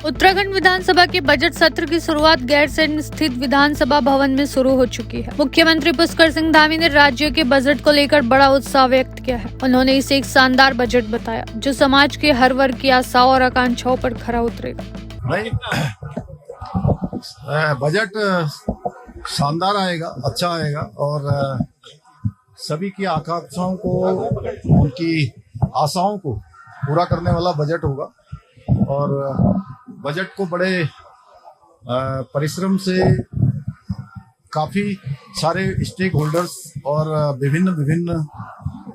उत्तराखंड विधानसभा के बजट सत्र की शुरुआत गैरसैंण स्थित विधानसभा भवन में शुरू हो चुकी है। मुख्यमंत्री पुष्कर सिंह धामी ने राज्य के बजट को लेकर बड़ा उत्साह व्यक्त किया है। उन्होंने इसे एक शानदार बजट बताया, जो समाज के हर वर्ग की आशाओं और आकांक्षाओं पर खरा उतरेगा। बजट शानदार आएगा, अच्छा आएगा और सभी की आकांक्षाओं को, उनकी आशाओं को पूरा करने वाला बजट होगा। और बजट को बड़े परिश्रम से काफी सारे स्टेक होल्डर्स और विभिन्न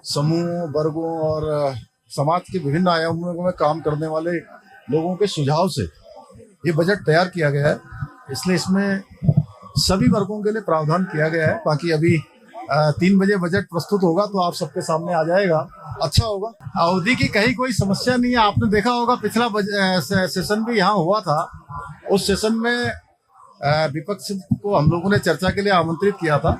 समूहों, वर्गों और समाज के विभिन्न आयामों में काम करने वाले लोगों के सुझाव से ये बजट तैयार किया गया है। इसलिए इसमें सभी वर्गों के लिए प्रावधान किया गया है। बाकी अभी 3 बजे बजट प्रस्तुत होगा तो आप सबके सामने आ जाएगा, अच्छा होगा। अवधि की कहीं कोई समस्या नहीं है। आपने देखा होगा पिछला सेशन भी यहाँ हुआ था। उस सेशन में विपक्ष को हम लोगों ने चर्चा के लिए आमंत्रित किया था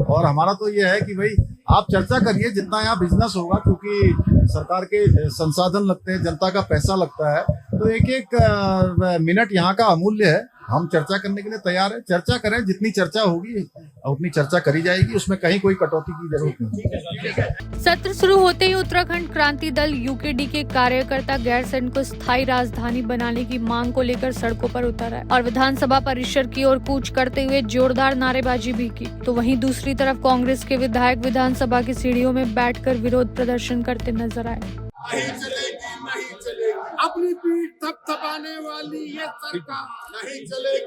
और हमारा तो ये है कि भाई आप चर्चा करिए, जितना यहाँ बिजनेस होगा, क्योंकि सरकार के संसाधन लगते हैं, जनता का पैसा लगता है, तो एक मिनट यहाँ का अमूल्य है। हम चर्चा करने के लिए तैयार है। चर्चा करें, जितनी चर्चा होगी उतनी चर्चा करी जाएगी, उसमें कहीं कोई कटौती की जरूरत नहीं। सत्र शुरू होते ही उत्तराखंड क्रांति दल यूकेडी के कार्यकर्ता गैरसैंण को स्थायी राजधानी बनाने की मांग को लेकर सड़कों पर उतर आए और विधानसभा परिसर की ओर कूच करते हुए जोरदार नारेबाजी भी की। तो वहीं दूसरी तरफ कांग्रेस के विधायक विधानसभा की सीढ़ियों में बैठकर विरोध प्रदर्शन करते नजर आए। नहीं चलेगी, अपनी पीठ थपथपाने वाली ये सरकार नहीं चलेगी।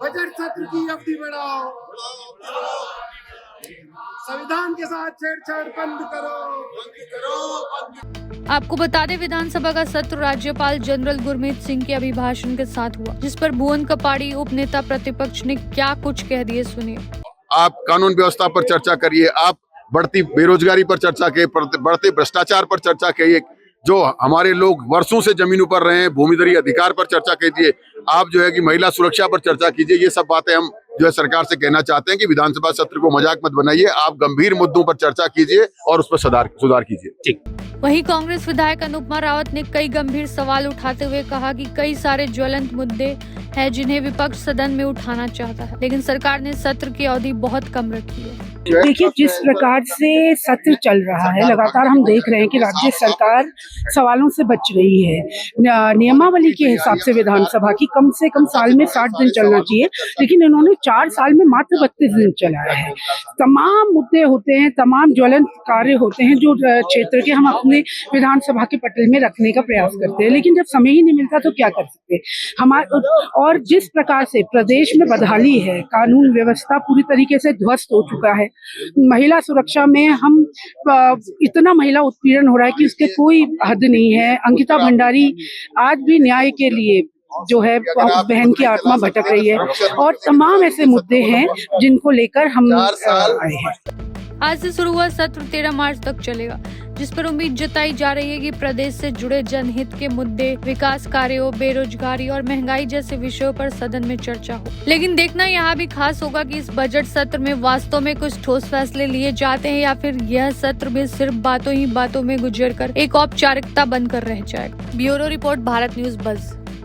बजट सत्र की अवधि बढ़ाओ, संविधान के साथ छेड़छाड़ बंद करो। आपको बता दें, विधानसभा का सत्र राज्यपाल जनरल गुरमीत सिंह के अभिभाषण के साथ हुआ, जिस पर भुवन कपाड़ी उप नेता प्रतिपक्ष ने क्या कुछ कह दिए, सुनिए। आप कानून व्यवस्था पर चर्चा करिए, आप बढ़ती बेरोजगारी पर चर्चा करिए, बढ़ते भ्रष्टाचार पर चर्चा करिए, जो हमारे लोग वर्षों से जमीनों पर रहे हैं, भूमिधरी अधिकार पर चर्चा कीजिए, आप जो है कि महिला सुरक्षा पर चर्चा कीजिए। ये सब बातें हम जो है सरकार से कहना चाहते हैं कि विधानसभा सत्र को मजाक मत बनाइए, आप गंभीर मुद्दों पर चर्चा कीजिए और उस पर सुधार कीजिए। ठीक। वहीं कांग्रेस विधायक अनुपमा रावत ने कई गंभीर सवाल उठाते हुए कहा कि कई सारे ज्वलंत मुद्दे हैं जिन्हें विपक्ष सदन में उठाना चाहता है, लेकिन सरकार ने सत्र की अवधि बहुत कम रखी है। देखिए, जिस प्रकार से सत्र चल रहा है, लगातार हम देख रहे हैं कि राज्य सरकार सवालों से बच रही है। नियमावली के हिसाब से विधानसभा की कम से कम साल में 60 दिन चलना चाहिए, लेकिन इन्होंने 4 साल में मात्र 32 दिन चलाया है। तमाम मुद्दे होते हैं, तमाम ज्वलंत कार्य होते हैं जो क्षेत्र के हम अपने विधानसभा के पटल में रखने का प्रयास करते हैं, लेकिन जब समय ही नहीं मिलता तो क्या कर सकते हमारे। और जिस प्रकार से प्रदेश में बदहाली है, कानून व्यवस्था पूरी तरीके से ध्वस्त हो चुका है। महिला सुरक्षा में हम इतना महिला उत्पीड़न हो रहा है कि उसके कोई हद नहीं है। अंकिता भंडारी आज भी न्याय के लिए जो है बहन की आत्मा भटक रही है और तमाम ऐसे मुद्दे हैं जिनको लेकर हम आए हैं। आज से शुरू हुआ सत्र 13 मार्च तक चलेगा, जिस पर उम्मीद जताई जा रही है कि प्रदेश से जुड़े जनहित के मुद्दे, विकास कार्यों, बेरोजगारी और महंगाई जैसे विषयों पर सदन में चर्चा हो। लेकिन देखना यहाँ भी खास होगा कि इस बजट सत्र में वास्तव में कुछ ठोस फैसले लिए जाते हैं या फिर यह सत्र भी सिर्फ बातों ही बातों में गुजरकर एक औपचारिकता बनकर रह जाएगा। Bureau report, Bharat news buzz.